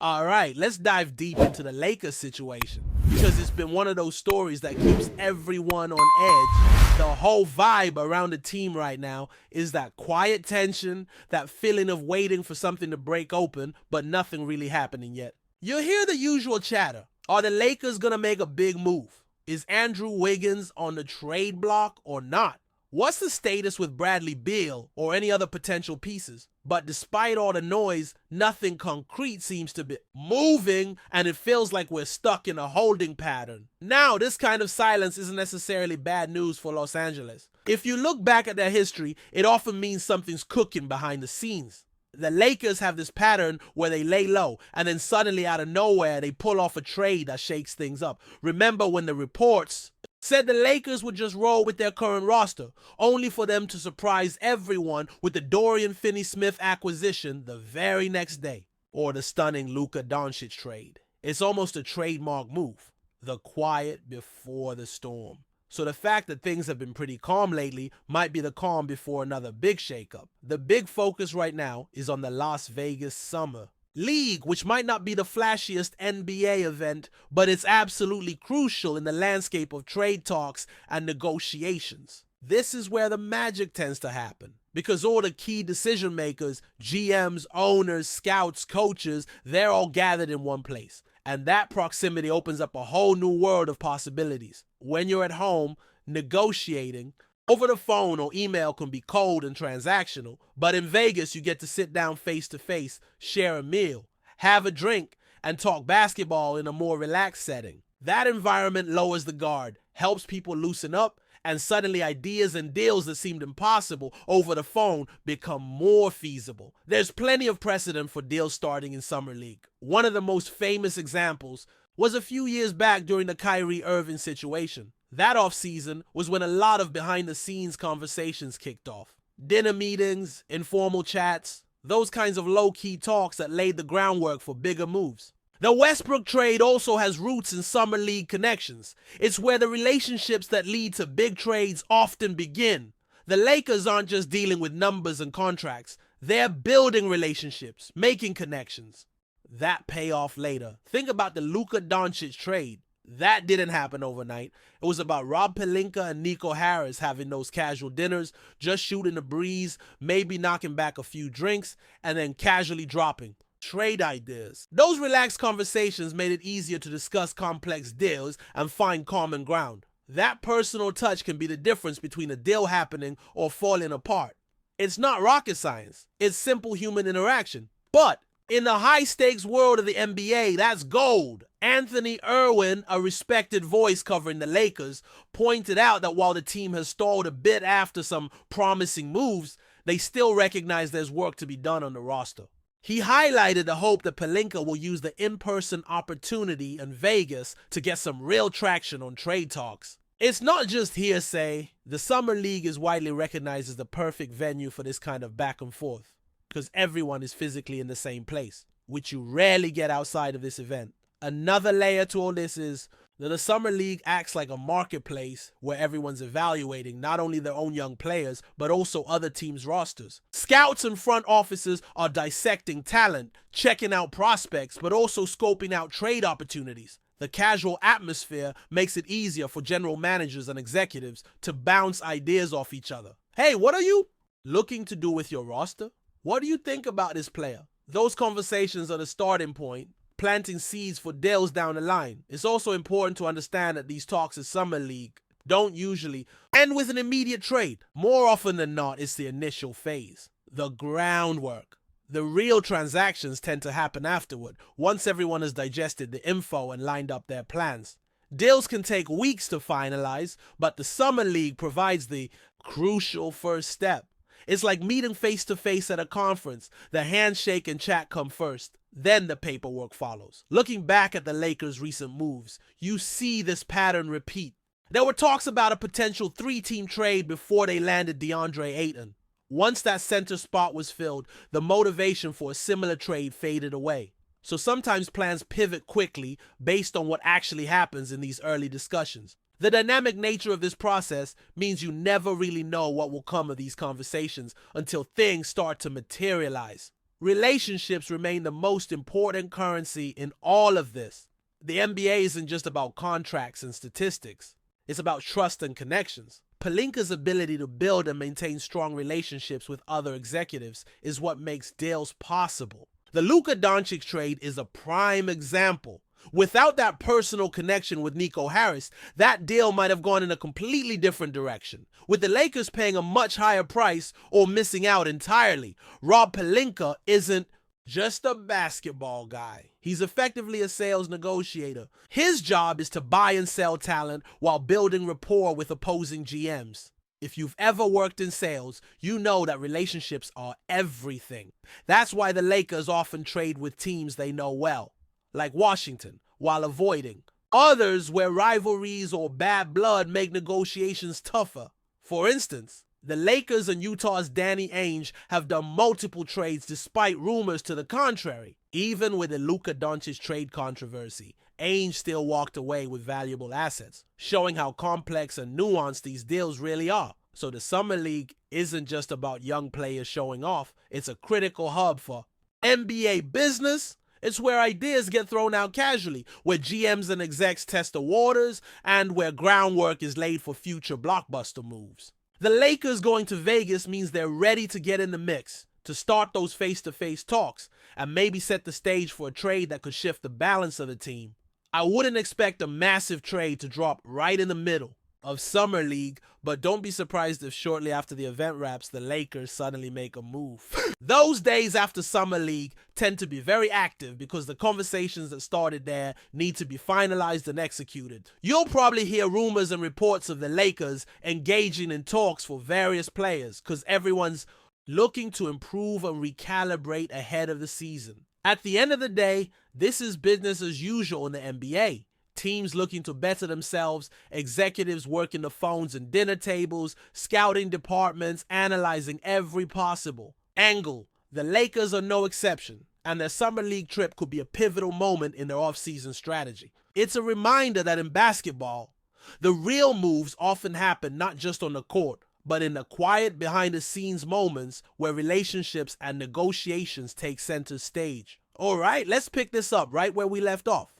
All right, let's dive deep into the Lakers situation because it's been one of those stories that keeps everyone on edge. The whole vibe around the team right now is that quiet tension, that feeling of waiting for something to break open, but nothing really happening yet. You'll hear the usual chatter. Are the Lakers gonna make a big move? Is Andrew Wiggins on the trade block or not? What's the status with Bradley Beal or any other potential pieces? But despite all the noise, nothing concrete seems to be moving, and it feels like we're stuck in a holding pattern. Now, this kind of silence isn't necessarily bad news for Los Angeles. If you look back at their history, it often means something's cooking behind the scenes. The Lakers have this pattern where they lay low and then suddenly out of nowhere they pull off a trade that shakes things up. Remember when the reports said the Lakers would just roll with their current roster, only for them to surprise everyone with the Dorian Finney-Smith acquisition the very next day, or the stunning Luka Doncic trade. It's almost a trademark move, the quiet before the storm. So the fact that things have been pretty calm lately might be the calm before another big shakeup. The big focus right now is on the Las Vegas Summer League, which might not be the flashiest NBA event, but it's absolutely crucial in the landscape of trade talks and negotiations. This is where the magic tends to happen, because all the key decision makers, GMs, owners, scouts, coaches, they're all gathered in one place. And that proximity opens up a whole new world of possibilities. When you're at home, negotiating over the phone or email can be cold and transactional, but in Vegas, you get to sit down face to face, share a meal, have a drink, and talk basketball in a more relaxed setting. That environment lowers the guard, helps people loosen up, and suddenly ideas and deals that seemed impossible over the phone become more feasible. There's plenty of precedent for deals starting in Summer League. One of the most famous examples was a few years back during the Kyrie Irving situation. That offseason was when a lot of behind-the-scenes conversations kicked off. Dinner meetings, informal chats, those kinds of low-key talks that laid the groundwork for bigger moves. The Westbrook trade also has roots in Summer League connections. It's where the relationships that lead to big trades often begin. The Lakers aren't just dealing with numbers and contracts. They're building relationships, making connections. That pay off later. Think about the Luka Doncic trade. That didn't happen overnight. It was about Rob Pelinka and Nico Harris having those casual dinners, just shooting the breeze, maybe knocking back a few drinks, and then casually dropping trade ideas. Those relaxed conversations made it easier to discuss complex deals and find common ground. That personal touch can be the difference between a deal happening or falling apart. It's not rocket science. It's simple human interaction. But in the high-stakes world of the NBA, that's gold. Anthony Irwin, a respected voice covering the Lakers, pointed out that while the team has stalled a bit after some promising moves, they still recognize there's work to be done on the roster. He highlighted the hope that Pelinka will use the in-person opportunity in Vegas to get some real traction on trade talks. It's not just hearsay. The Summer League is widely recognized as the perfect venue for this kind of back and forth, because everyone is physically in the same place, which you rarely get outside of this event. Another layer to all this is that the Summer League acts like a marketplace where everyone's evaluating not only their own young players, but also other teams' rosters. Scouts and front offices are dissecting talent, checking out prospects, but also scoping out trade opportunities. The casual atmosphere makes it easier for general managers and executives to bounce ideas off each other. Hey, what are you looking to do with your roster? What do you think about this player? Those conversations are the starting point, planting seeds for deals down the line. It's also important to understand that these talks in Summer League don't usually end with an immediate trade. More often than not, it's the initial phase, the groundwork. The real transactions tend to happen afterward, once everyone has digested the info and lined up their plans. Deals can take weeks to finalize, but the Summer League provides the crucial first step. It's like meeting face-to-face at a conference. The handshake and chat come first, then the paperwork follows. Looking back at the Lakers' recent moves, you see this pattern repeat. There were talks about a potential 3-team trade before they landed DeAndre Ayton. Once that center spot was filled, the motivation for a similar trade faded away. So sometimes plans pivot quickly based on what actually happens in these early discussions. The dynamic nature of this process means you never really know what will come of these conversations until things start to materialize. Relationships remain the most important currency in all of this. The NBA isn't just about contracts and statistics. It's about trust and connections. Pelinka's ability to build and maintain strong relationships with other executives is what makes deals possible. The Luka Doncic trade is a prime example. Without that personal connection with Nico Harris, that deal might have gone in a completely different direction, with the Lakers paying a much higher price or missing out entirely. Rob Pelinka isn't just a basketball guy. He's effectively a sales negotiator. His job is to buy and sell talent while building rapport with opposing GMs. If you've ever worked in sales, you know that relationships are everything. That's why the Lakers often trade with teams they know well, like Washington, while avoiding others where rivalries or bad blood make negotiations tougher. For instance, the Lakers and Utah's Danny Ainge have done multiple trades despite rumors to the contrary. Even with the Luka Doncic trade controversy, Ainge still walked away with valuable assets, showing how complex and nuanced these deals really are. So the Summer League isn't just about young players showing off, it's a critical hub for NBA business. It's where ideas get thrown out casually, where GMs and execs test the waters, and where groundwork is laid for future blockbuster moves. The Lakers going to Vegas means they're ready to get in the mix, to start those face-to-face talks, and maybe set the stage for a trade that could shift the balance of the team. I wouldn't expect a massive trade to drop right in the middle of Summer League, but don't be surprised if shortly after the event wraps, the Lakers suddenly make a move. Those days after Summer League tend to be very active because the conversations that started there need to be finalized and executed. You'll probably hear rumors and reports of the Lakers engaging in talks for various players because everyone's looking to improve and recalibrate ahead of the season. At the end of the day, this is business as usual in the NBA. Teams looking to better themselves, executives working the phones and dinner tables, scouting departments analyzing every possible angle. The Lakers are no exception, and their Summer League trip could be a pivotal moment in their offseason strategy. It's a reminder that in basketball, the real moves often happen not just on the court, but in the quiet behind-the-scenes moments where relationships and negotiations take center stage. All right, let's pick this up right where we left off.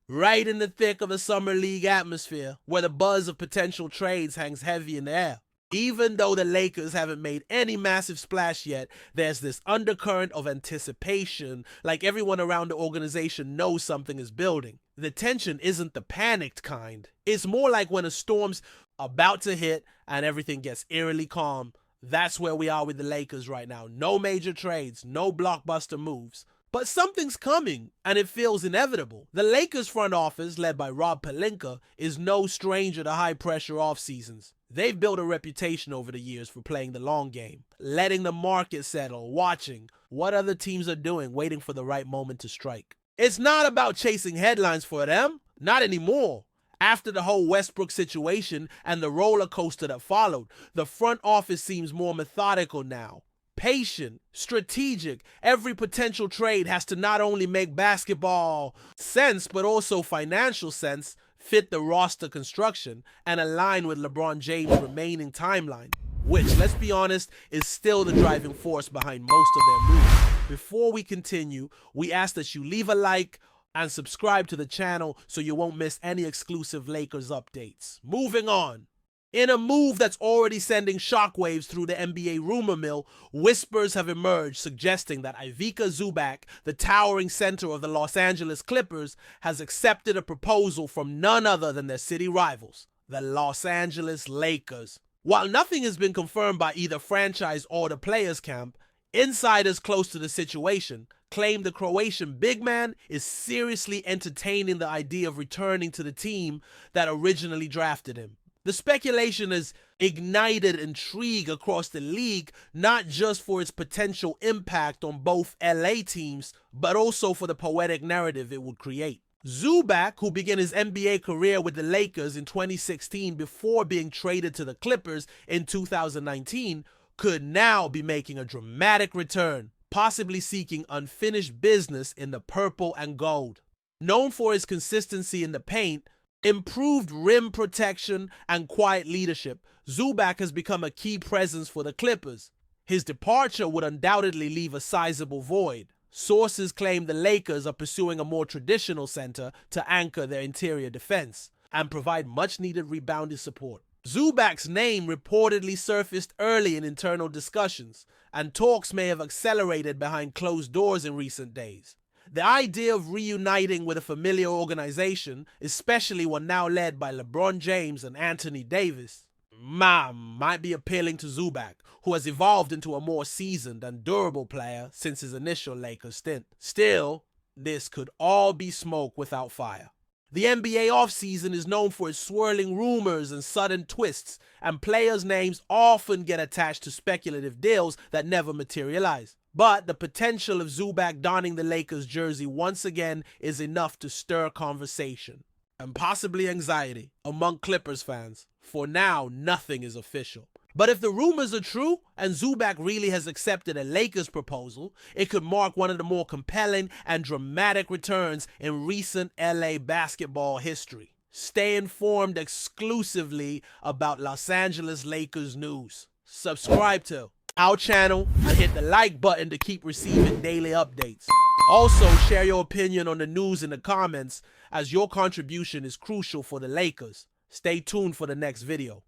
Right in the thick of a Summer League atmosphere, where the buzz of potential trades hangs heavy in the air. Even though the Lakers haven't made any massive splash yet, there's this undercurrent of anticipation, like everyone around the organization knows something is building. The tension isn't the panicked kind. It's more like when a storm's about to hit and everything gets eerily calm. That's where we are with the Lakers right now. No major trades, no blockbuster moves. But something's coming, and it feels inevitable. The Lakers front office, led by Rob Pelinka, is no stranger to high-pressure off-seasons. They've built a reputation over the years for playing the long game, letting the market settle, watching what other teams are doing, waiting for the right moment to strike. It's not about chasing headlines for them, not anymore. After the whole Westbrook situation and the roller coaster that followed, the front office seems more methodical now. Patient, strategic. Every potential trade has to not only make basketball sense, but also financial sense, fit the roster construction, and align with LeBron James' remaining timeline, which, let's be honest, is still the driving force behind most of their moves. Before we continue, we ask that you leave a like and subscribe to the channel so you won't miss any exclusive Lakers updates. Moving on. In a move that's already sending shockwaves through the NBA rumor mill, whispers have emerged suggesting that Ivica Zubac, the towering center of the Los Angeles Clippers, has accepted a proposal from none other than their city rivals, the Los Angeles Lakers. While nothing has been confirmed by either franchise or the players' camp, insiders close to the situation claim the Croatian big man is seriously entertaining the idea of returning to the team that originally drafted him. The speculation has ignited intrigue across the league, not just for its potential impact on both LA teams, but also for the poetic narrative it would create. Zubac, who began his NBA career with the Lakers in 2016 before being traded to the Clippers in 2019, could now be making a dramatic return, possibly seeking unfinished business in the purple and gold. Known for his consistency in the paint, improved rim protection, and quiet leadership, Zubac has become a key presence for the Clippers. His departure would undoubtedly leave a sizable void. Sources claim the Lakers are pursuing a more traditional center to anchor their interior defense and provide much-needed rebounding support. Zubac's name reportedly surfaced early in internal discussions, and talks may have accelerated behind closed doors in recent days. The idea of reuniting with a familiar organization, especially one now led by LeBron James and Anthony Davis, might be appealing to Zubac, who has evolved into a more seasoned and durable player since his initial Lakers stint. Still, this could all be smoke without fire. The NBA offseason is known for its swirling rumors and sudden twists, and players' names often get attached to speculative deals that never materialize. But the potential of Zubac donning the Lakers jersey once again is enough to stir conversation and possibly anxiety among Clippers fans. For now, nothing is official. But if the rumors are true and Zubac really has accepted a Lakers proposal, it could mark one of the more compelling and dramatic returns in recent LA basketball history. Stay informed exclusively about Los Angeles Lakers news. Subscribe to our channel and hit the like button to keep receiving daily updates. Also, share your opinion on the news in the comments, as your contribution is crucial for the Lakers. Stay tuned for the next video.